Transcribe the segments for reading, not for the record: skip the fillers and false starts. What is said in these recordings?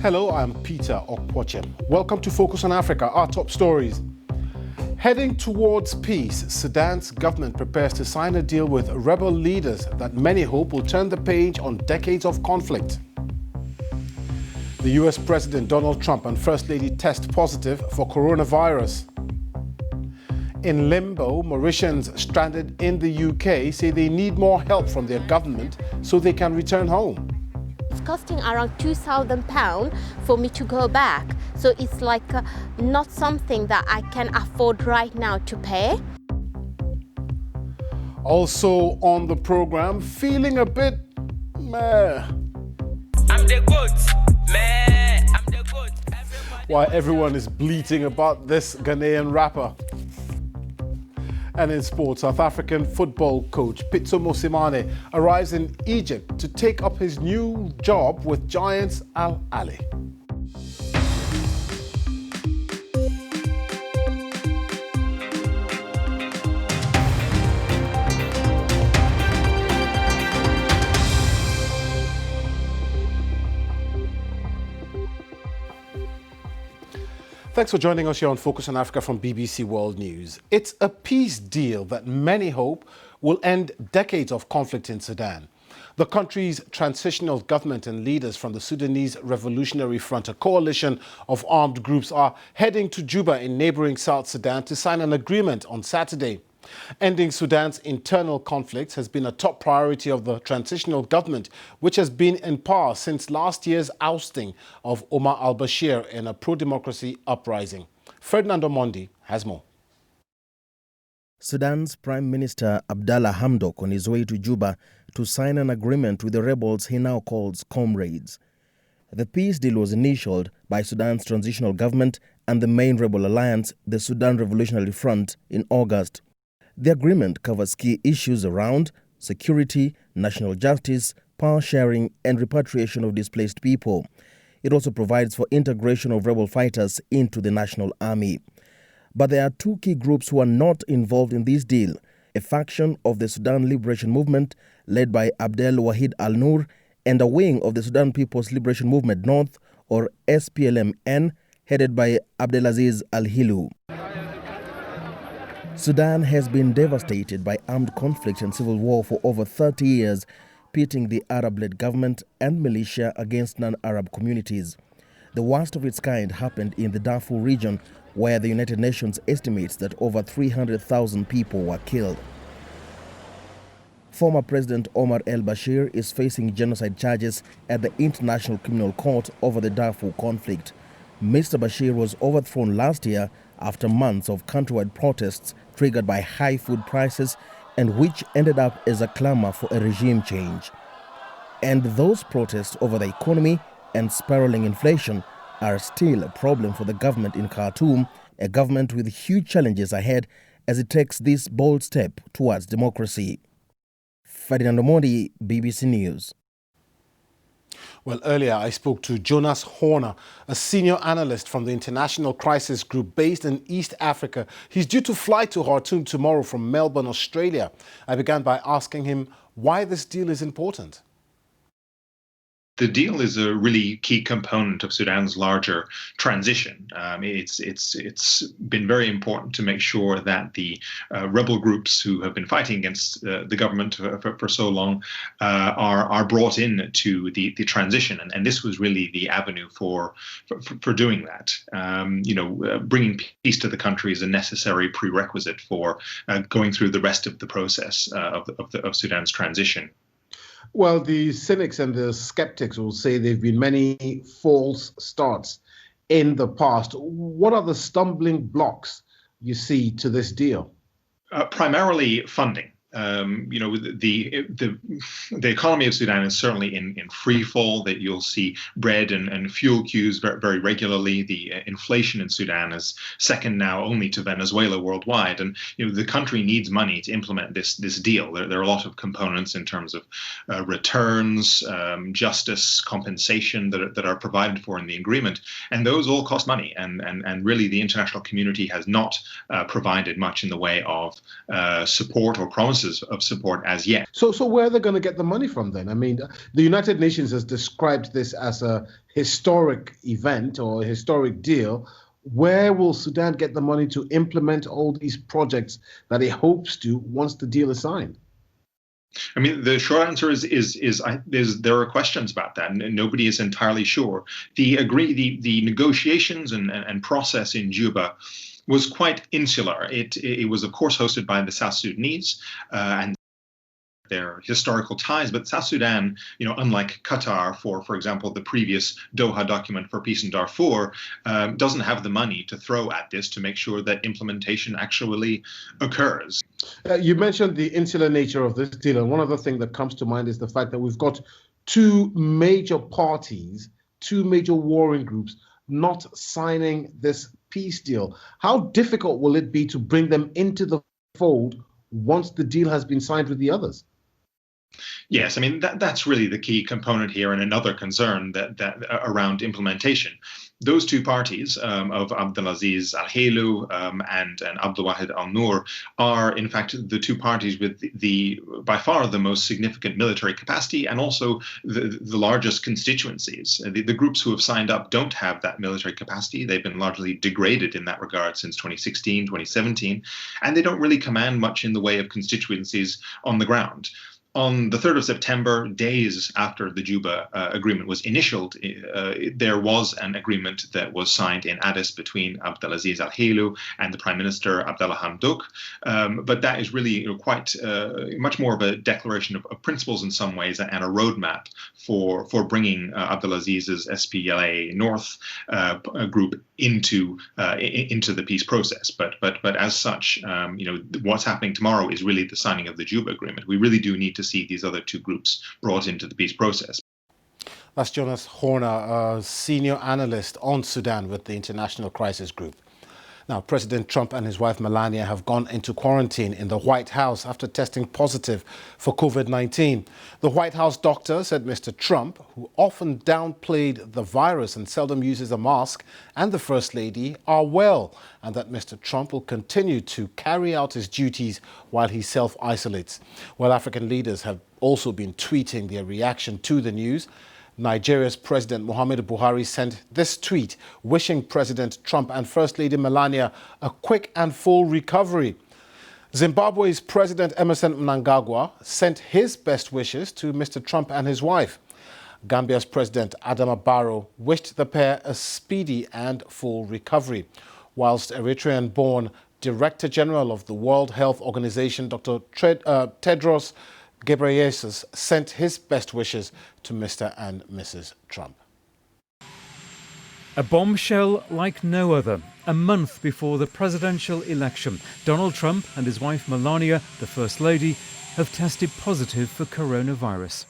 Hello, I'm Peter Okwoche. Welcome to Focus on Africa, our top stories. Heading towards peace, Sudan's government prepares to sign a deal with rebel leaders that many hope will turn the page on decades of conflict. The US President Donald Trump and First Lady test positive for coronavirus. In limbo, Mauritians stranded in the UK say they need more help from their government so they can return home. It's costing around £2,000 for me to go back. So it's like not something that I can afford right now to pay. Also on the program, feeling a bit meh. I'm the goat, man. I'm the goat. Why everyone is bleating about this Ghanaian rapper. And in sports, South African football coach Pitso Mosimane arrives in Egypt to take up his new job with Giants Al Ahly. Thanks for joining us here on Focus on Africa from BBC World News. It's a peace deal that many hope will end decades of conflict in Sudan. The country's transitional government and leaders from the Sudanese Revolutionary Front, a coalition of armed groups, are heading to Juba in neighboring South Sudan to sign an agreement on Saturday. Ending Sudan's internal conflicts has been a top priority of the transitional government, which has been in power since last year's ousting of Omar al-Bashir in a pro-democracy uprising. Ferdinand Omondi has more. Sudan's Prime Minister Abdallah Hamdok on his way to Juba to sign an agreement with the rebels he now calls comrades. The peace deal was initialed by Sudan's transitional government and the main rebel alliance, the Sudan Revolutionary Front, in August. The agreement covers key issues around security, national justice, power sharing and repatriation of displaced people. It also provides for integration of rebel fighters into the national army. But there are two key groups who are not involved in this deal: a faction of the Sudan Liberation Movement led by Abdel Wahid al-Nur and a wing of the Sudan People's Liberation Movement North, or SPLM-N, headed by Abdelaziz al-Hilu. Sudan has been devastated by armed conflict and civil war for over 30 years, pitting the Arab-led government and militia against non-Arab communities. The worst of its kind happened in the Darfur region, where the United Nations estimates that over 300,000 people were killed. Former President Omar al-Bashir is facing genocide charges at the International Criminal Court over the Darfur conflict. Mr. Bashir was overthrown last year after months of countrywide protests triggered by high food prices and which ended up as a clamor for a regime change. And those protests over the economy and spiraling inflation are still a problem for the government in Khartoum, a government with huge challenges ahead as it takes this bold step towards democracy. Ferdinand Omondi, BBC News. Well, earlier I spoke to Jonas Horner, a senior analyst from the International Crisis Group based in East Africa. He's due to fly to Khartoum tomorrow from Melbourne, Australia. I began by asking him why this deal is important. The deal is a really key component of Sudan's larger transition. It's been very important to make sure that the rebel groups who have been fighting against the government for so long are brought in to the transition, and this was really the avenue for doing that. Bringing peace to the country is a necessary prerequisite for going through the rest of the process of Sudan's transition. Well, the cynics and the skeptics will say there have been many false starts in the past. What are the stumbling blocks you see to this deal? Primarily funding. The economy of Sudan is certainly in free fall. That you'll see bread and fuel queues very regularly. The inflation in Sudan is second now only to Venezuela worldwide, and the country needs money to implement this deal. There are a lot of components in terms of returns, justice, compensation that are provided for in the agreement, and those all cost money. And really, the international community has not provided much in the way of support or promises sources of support as yet. So where are they going to get the money from then? I mean, the United Nations has described this as a historic event or a historic deal. Where will Sudan get the money to implement all these projects that it hopes to once the deal is signed? I mean, the short answer is there are questions about that, and nobody is entirely sure. The negotiations and process in Juba was quite insular. It was, of course, hosted by the South Sudanese and their historical ties, but South Sudan, unlike Qatar, for example, the previous Doha document for peace in Darfur, doesn't have the money to throw at this to make sure that implementation actually occurs. You mentioned the insular nature of this deal, and one other thing that comes to mind is the fact that we've got two major parties, two major warring groups, not signing this peace deal. How difficult will it be to bring them into the fold once the deal has been signed with the others? Yes, I mean that's really the key component here, and another concern that around implementation. Those two parties of Abdelaziz Al-Hailu and Abdelwahid Al-Nour are, in fact, the two parties with the by far the most significant military capacity and also the largest constituencies. The groups who have signed up don't have that military capacity. They've been largely degraded in that regard since 2016, 2017, and they don't really command much in the way of constituencies on the ground. On the 3rd of September, days after the Juba agreement was initialed, there was an agreement that was signed in Addis between Abdelaziz Al-Hailu and the Prime Minister Abdallah Hamdok. But that is really quite much more of a declaration of principles in some ways and a roadmap for bringing Abdelaziz's SPLA North group into the peace process. But as such, what's happening tomorrow is really the signing of the Juba agreement. We really do need to see these other two groups brought into the peace process. That's Jonas Horner, a senior analyst on Sudan with the International Crisis Group. Now, President Trump and his wife Melania have gone into quarantine in the White House after testing positive for COVID-19. The White House doctor said Mr. Trump, who often downplayed the virus and seldom uses a mask, and the First Lady are well, and that Mr. Trump will continue to carry out his duties while he self-isolates. Well, African leaders have also been tweeting their reaction to the news. Nigeria's President Muhammadu Buhari sent this tweet wishing President Trump and First Lady Melania a quick and full recovery. Zimbabwe's President Emerson Mnangagwa sent his best wishes to Mr. Trump and his wife. Gambia's President Adama Barrow wished the pair a speedy and full recovery, whilst Eritrean-born Director General of the World Health Organization, Dr. Tedros Ghebreyesus, sent his best wishes to Mr. and Mrs. Trump. A bombshell like no other. A month before the presidential election, Donald Trump and his wife Melania, the First Lady, have tested positive for coronavirus.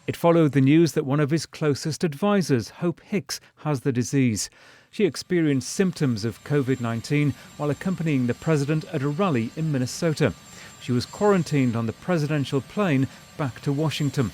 It followed the news that one of his closest advisors, Hope Hicks, has the disease. She experienced symptoms of COVID-19 while accompanying the president at a rally in Minnesota. She was quarantined on the presidential plane back to Washington.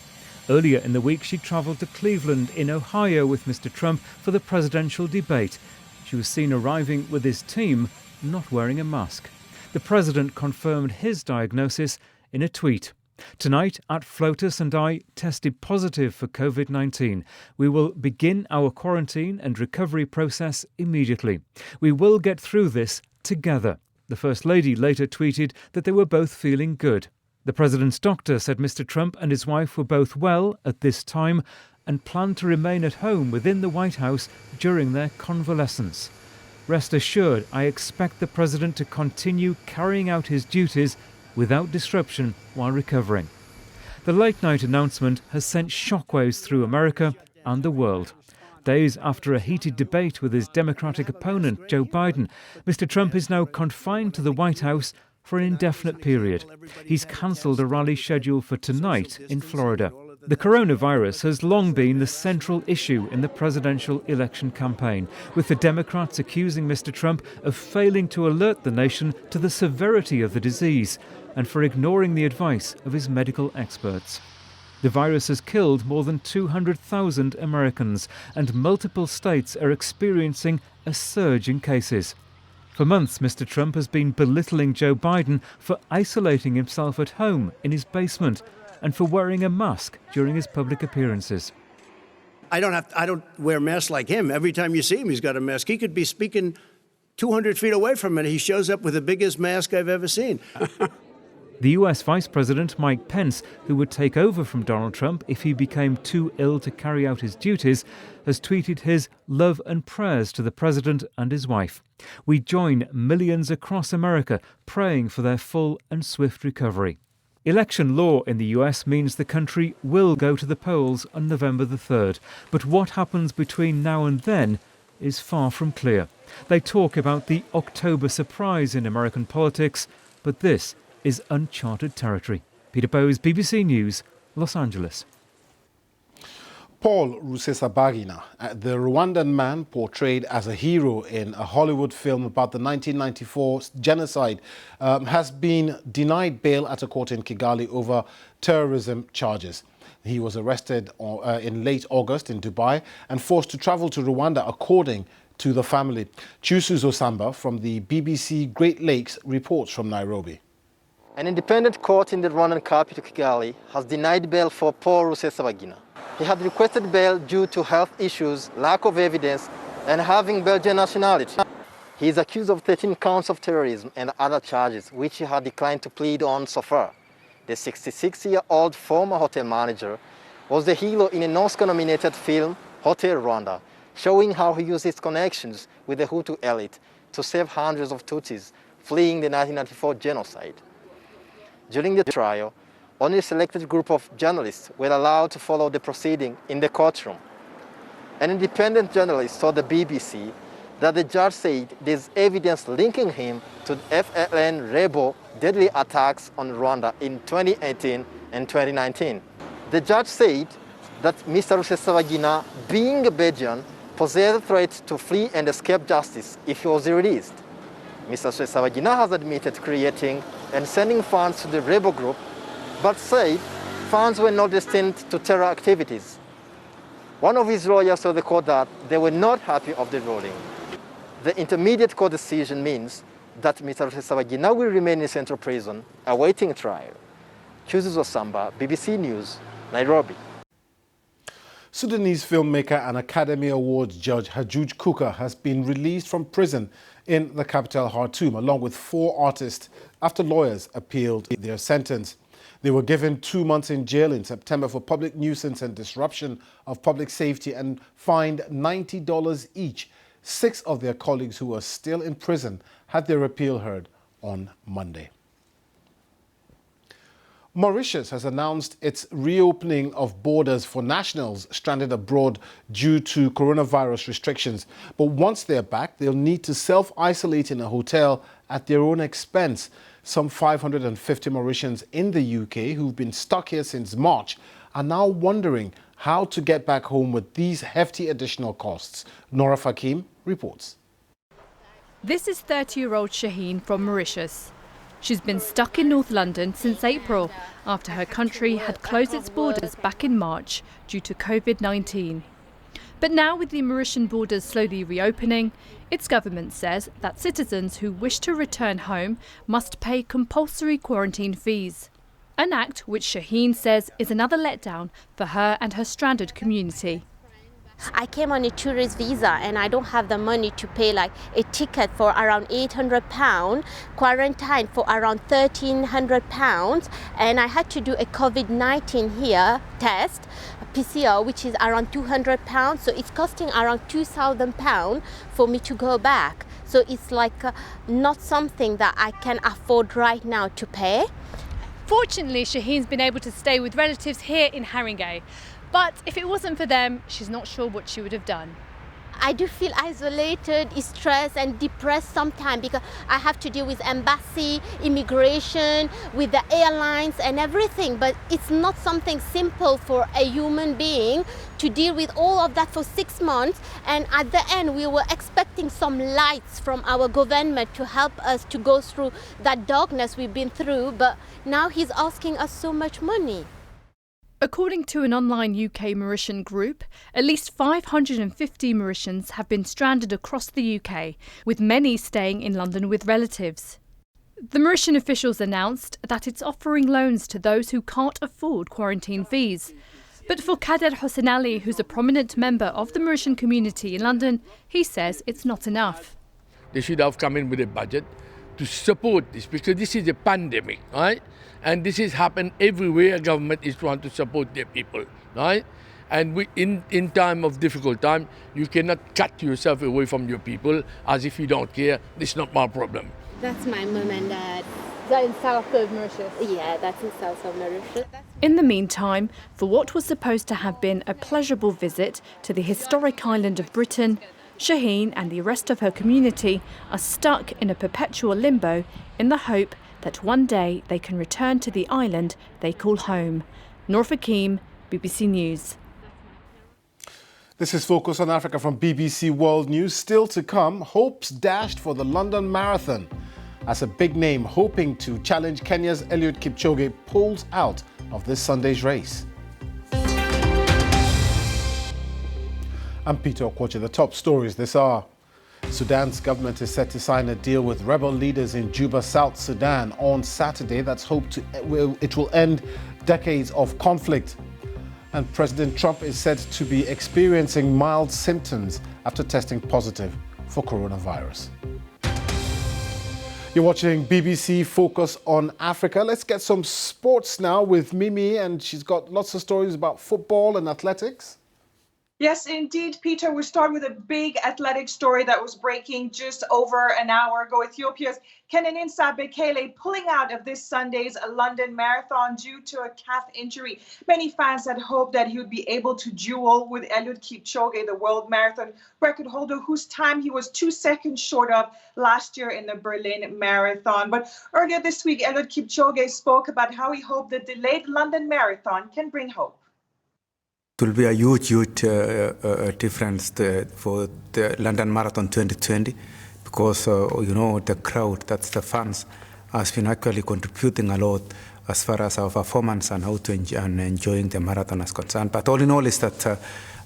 Earlier in the week, she travelled to Cleveland in Ohio with Mr. Trump for the presidential debate. She was seen arriving with his team, not wearing a mask. The president confirmed his diagnosis in a tweet. Tonight, at FLOTUS and I tested positive for COVID-19. We will begin our quarantine and recovery process immediately. We will get through this together. The First Lady later tweeted that they were both feeling good. The president's doctor said Mr. Trump and his wife were both well at this time and planned to remain at home within the White House during their convalescence. Rest assured, I expect the president to continue carrying out his duties without disruption while recovering. The late-night announcement has sent shockwaves through America and the world. Days after a heated debate with his Democratic opponent, Joe Biden, Mr. Trump is now confined to the White House for an indefinite period. He's cancelled a rally scheduled for tonight in Florida. The coronavirus has long been the central issue in the presidential election campaign, with the Democrats accusing Mr. Trump of failing to alert the nation to the severity of the disease and for ignoring the advice of his medical experts. The virus has killed more than 200,000 Americans, and multiple states are experiencing a surge in cases. For months, Mr. Trump has been belittling Joe Biden for isolating himself at home in his basement and for wearing a mask during his public appearances. I don't wear a mask like him. Every time you see him, he's got a mask. He could be speaking 200 feet away from it. He shows up with the biggest mask I've ever seen. The US Vice President Mike Pence, who would take over from Donald Trump if he became too ill to carry out his duties, has tweeted his love and prayers to the president and his wife. We join millions across America praying for their full and swift recovery. Election law in the US means the country will go to the polls on November the 3rd. But what happens between now and then is far from clear. They talk about the October surprise in American politics, but this is uncharted territory. Peter Bowes, BBC News, Los Angeles. Paul Rusesabagina, the Rwandan man portrayed as a hero in a Hollywood film about the 1994 genocide, has been denied bail at a court in Kigali over terrorism charges. He was arrested in late August in Dubai and forced to travel to Rwanda, according to the family. Chusu Zosamba from the BBC Great Lakes reports from Nairobi. An independent court in the Rwandan capital Kigali has denied bail for Paul Rusesabagina. He had requested bail due to health issues, lack of evidence, and having Belgian nationality. He is accused of 13 counts of terrorism and other charges, which he had declined to plead on so far. The 66-year-old former hotel manager was the hero in an Oscar-nominated film, Hotel Rwanda, showing how he used his connections with the Hutu elite to save hundreds of Tutsis fleeing the 1994 genocide. During the trial, only a selected group of journalists were allowed to follow the proceeding in the courtroom. An independent journalist told the BBC that the judge said there's evidence linking him to FLN rebel deadly attacks on Rwanda in 2018 and 2019. The judge said that Mr. Rusesabagina, being a Belgian, posed a threat to flee and escape justice if he was released. Mr. Rusesabagina has admitted creating and sending funds to the rebel group, but said funds were not destined to terror activities. One of his lawyers told the court that they were not happy of the ruling. The intermediate court decision means that Mr. Rusesabagina will remain in central prison awaiting trial. Chuzu Zosamba, BBC News, Nairobi. Sudanese filmmaker and Academy Awards judge Hajuj Kuka has been released from prison in the capital Khartoum, along with 4 artists, after lawyers appealed their sentence. They were given 2 months in jail in September for public nuisance and disruption of public safety and fined $90 each. 6 of their colleagues who are still in prison had their appeal heard on Monday. Mauritius has announced its reopening of borders for nationals stranded abroad due to coronavirus restrictions. But once they're back, they'll need to self-isolate in a hotel at their own expense. Some 550 Mauritians in the UK who've been stuck here since March are now wondering how to get back home with these hefty additional costs. Nora Fakim reports. This is 30-year-old Shaheen from Mauritius. She's been stuck in North London since April, after her country had closed its borders back in March due to COVID-19. But now, with the Mauritian borders slowly reopening, its government says that citizens who wish to return home must pay compulsory quarantine fees. An act which Shaheen says is another letdown for her and her stranded community. I came on a tourist visa and I don't have the money to pay like a ticket for around £800, quarantine for around £1,300, and I had to do a COVID-19 here test, PCR, which is around £200, so it's costing around £2,000 for me to go back. So it's like not something that I can afford right now to pay. Fortunately, Shaheen's been able to stay with relatives here in Haringey. But if it wasn't for them, she's not sure what she would have done. I do feel isolated, stressed and depressed sometimes because I have to deal with embassy, immigration, with the airlines and everything. But it's not something simple for a human being to deal with all of that for 6 months. And at the end, we were expecting some lights from our government to help us to go through that darkness we've been through. But now he's asking us so much money. According to an online UK Mauritian group, at least 550 Mauritians have been stranded across the UK, with many staying in London with relatives. The Mauritian officials announced that it's offering loans to those who can't afford quarantine fees. But for Kader Hossein Ali, who's a prominent member of the Mauritian community in London, he says it's not enough. They should have come in with a budget to support this, because this is a pandemic, right? And this has happened everywhere. Government is trying to support their people, right? And in time of difficult time, you cannot cut yourself away from your people as if you don't care. This is not my problem. That's my mum and dad. Is that in south of Mauritius? Yeah, that's in south of Mauritius. In the meantime, for what was supposed to have been a pleasurable visit to the historic island of Britain, Shaheen and the rest of her community are stuck in a perpetual limbo in the hope that one day they can return to the island they call home. Noor Fakeem, BBC News. This is Focus on Africa from BBC World News. Still to come, hopes dashed for the London Marathon as a big name hoping to challenge Kenya's Eliud Kipchoge pulls out of this Sunday's race. I'm Peter Okwoche. The top stories this hour. Sudan's government is set to sign a deal with rebel leaders in Juba, South Sudan on Saturday. That's hoped it will end decades of conflict. And President Trump is said to be experiencing mild symptoms after testing positive for coronavirus. You're watching BBC Focus on Africa. Let's get some sports now with Mimi, and she's got lots of stories about football and athletics. Yes, indeed, Peter. We start with a big athletic story that was breaking just over an hour ago. Ethiopia's Kenenisa Bekele pulling out of this Sunday's London Marathon due to a calf injury. Many fans had hoped that he would be able to duel with Eliud Kipchoge, the world marathon record holder, whose time he was 2 seconds short of last year in the Berlin Marathon. But earlier this week, Eliud Kipchoge spoke about how he hoped the delayed London Marathon can bring hope. It will be a huge difference for the London Marathon 2020 because, the crowd, that's the fans, has been actually contributing a lot as far as our performance and how to enjoying the marathon is concerned. But all in all is that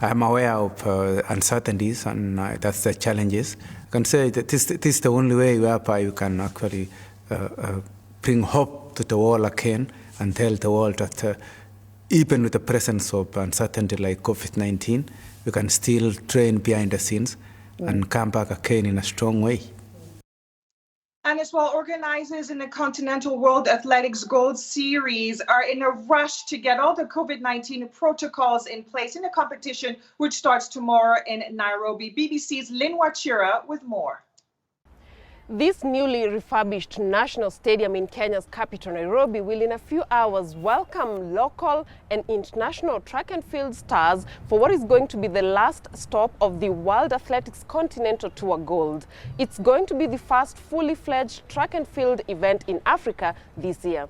I am aware of uncertainties and that's the challenges. I can say that this is the only way whereby you can actually bring hope to the world again and tell the world that even with the presence of uncertainty like COVID-19, we can still train behind the scenes and come back again in a strong way. And as well, organizers in the Continental World Athletics Gold Series are in a rush to get all the COVID-19 protocols in place in the competition, which starts tomorrow in Nairobi. BBC's Lynn Wachira with more. This newly refurbished national stadium in Kenya's capital, Nairobi, will in a few hours welcome local and international track and field stars for what is going to be the last stop of the World Athletics Continental Tour Gold. It's going to be the first fully fledged track and field event in Africa this year.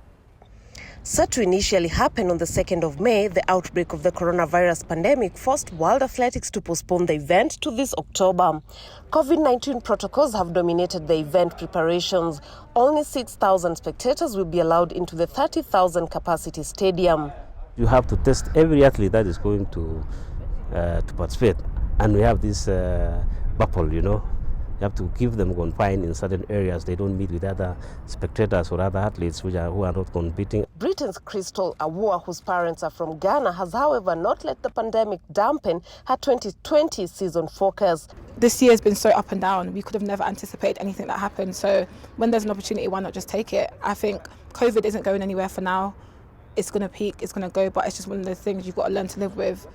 Set to initially happen on the 2nd of May, the outbreak of the coronavirus pandemic forced World Athletics to postpone the event to this October. COVID-19 protocols have dominated the event preparations. Only 6,000 spectators will be allowed into the 30,000 capacity stadium. You have to test every athlete that is going to participate. And we have this bubble, You have to keep them confined in certain areas. They don't meet with other spectators or other athletes who are not competing. Britain's Crystal Awuah, whose parents are from Ghana, has however not let the pandemic dampen her 2020 season focus. This year has been so up and down. We could have never anticipated anything that happened. So when there's an opportunity, why not just take it? I think COVID isn't going anywhere for now. It's going to peak, it's going to go, but it's just one of those things you've got to learn to live with.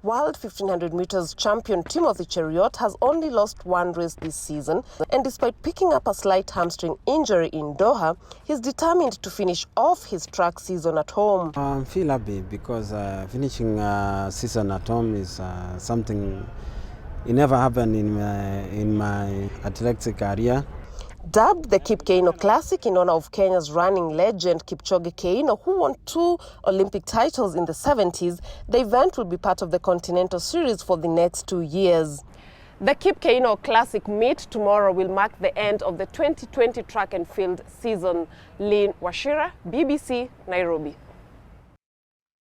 World 1500 meters champion Timothy Cheruiyot has only lost one race this season, and despite picking up a slight hamstring injury in Doha, he's determined to finish off his track season at home. I feel happy because finishing season at home is something it never happened in my athletic career. Dubbed the Kip Keino Classic in honor of Kenya's running legend Kipchoge Keino, who won 2 Olympic titles in the 70s, the event will be part of the Continental Series for the next 2 years. The Kip Keino Classic meet tomorrow will mark the end of the 2020 track and field season. Lynn Wachira, BBC, Nairobi.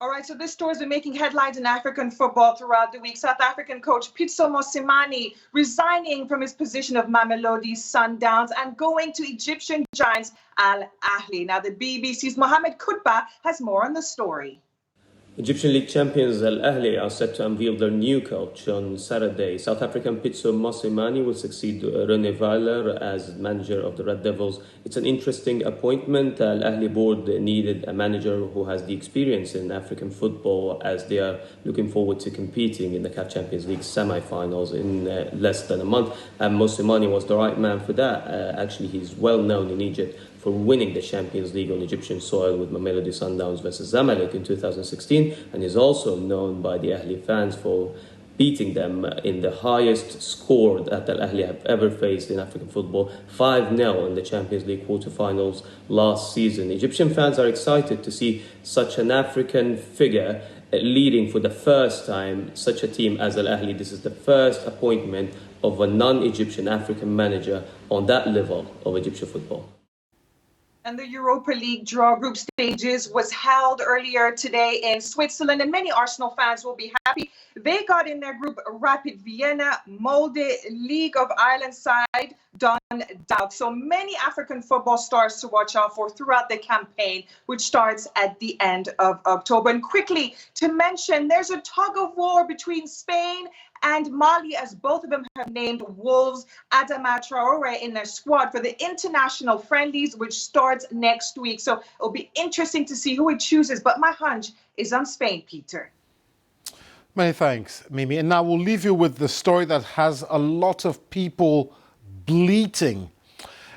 All right, so this story has been making headlines in African football throughout the week. South African coach Pitso Mosimane resigning from his position of Mamelodi Sundowns and going to Egyptian giants Al Ahly. Now, the BBC's Mohamed Kutba has more on the story. Egyptian League champions Al Ahly are set to unveil their new coach on Saturday. South African Pitso Mosimane will succeed René Weiler as manager of the Red Devils. It's an interesting appointment. Al Ahly board needed a manager who has the experience in African football, as they are looking forward to competing in the CAF Champions League semi-finals in less than a month. And Mosimane was the right man for that. Actually, he's well known in Egypt for winning the Champions League on Egyptian soil with Mamelodi Sundowns versus Zamalek in 2016, and is also known by the Ahly fans for beating them in the highest score that Al Ahly have ever faced in African football, 5-0 in the Champions League quarterfinals last season. Egyptian fans are excited to see such an African figure leading for the first time such a team as Al Ahly. This is the first appointment of a non-Egyptian African manager on that level of Egyptian football. And the Europa League draw group stages was held earlier today in Switzerland, and many Arsenal fans will be happy. They got in their group Rapid Vienna, Molde, League of Ireland side, Dundalk. So many African football stars to watch out for throughout the campaign, which starts at the end of October. And quickly to mention, there's a tug of war between Spain and Mali, as both of them have named Wolves Adama Traore in their squad for the international friendlies, which starts next week. So it'll be interesting to see who he chooses. But my hunch is on Spain, Peter. Many thanks, Mimi. And now we'll leave you with the story that has a lot of people bleating.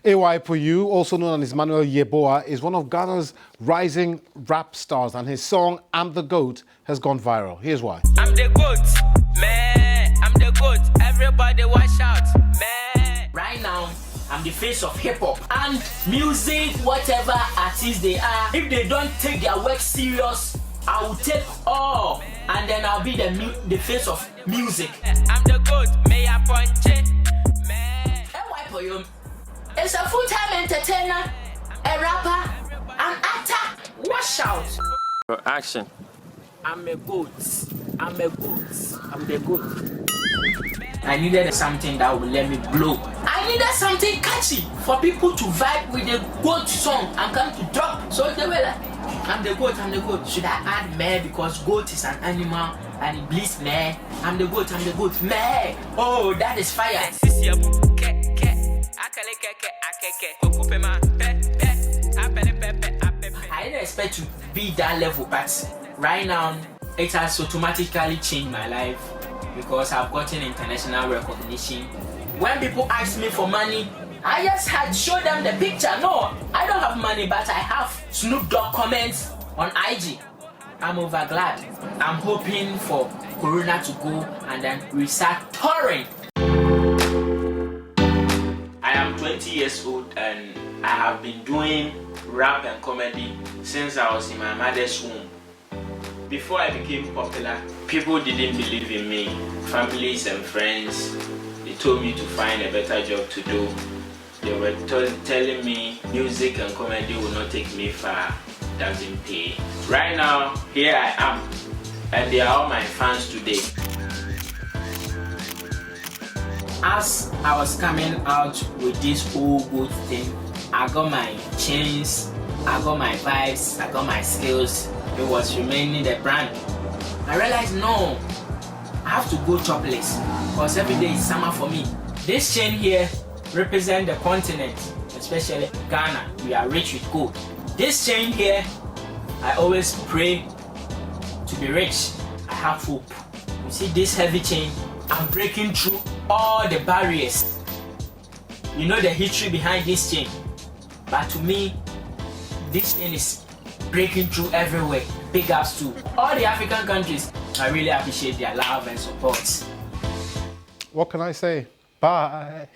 AY Poyu, also known as Emmanuel Yeboah, is one of Ghana's rising rap stars, and his song I'm the GOAT has gone viral. Here's why. I'm the GOAT, man. I'm the GOAT. Everybody watch out, man. Right now, I'm the face of hip-hop and music, whatever artists they are. If they don't take their work serious, I will take all, and then I'll be the face of music. I'm the GOAT, may I punch it, man. AY is a full-time entertainer, a rapper, an actor. Watch out. Action. I'm a goat. I'm a goat. I'm the goat. I needed something that would let me blow. I needed something catchy for people to vibe with the goat song and come to drop. So they were like, I'm the goat, I'm the goat. Should I add meh because goat is an animal and it bleeds meh? I'm the goat, meh. Oh, that is fire. I didn't expect to be that level, but right now it has automatically changed my life because I've gotten international recognition. When people ask me for money, I just had to show them the picture. No, I don't have money, but I have Snoop Dogg comments on IG. I'm over glad. I'm hoping for Corona to go and then we start touring. I am 20 years old and I have been doing rap and comedy since I was in my mother's womb. Before I became popular, people didn't believe in me. Families and friends, they told me to find a better job to do. They were telling me music and comedy will not take me far, doesn't pay. Right now, here I am, and they are all my fans today. As I was coming out with this whole good thing, I got my chains, I got my vibes, I got my skills. It was remaining the brand. I realized no, I have to go topless because every day is summer for me. This chain here represents the continent, especially Ghana. We are rich with gold. This chain here, I always pray to be rich. I have hope. You see this heavy chain, I'm breaking through all the barriers. You know the history behind this chain, but to me, this chain is breaking through everywhere. Big ups to all the African countries. I really appreciate their love and support. What can I say? Bye.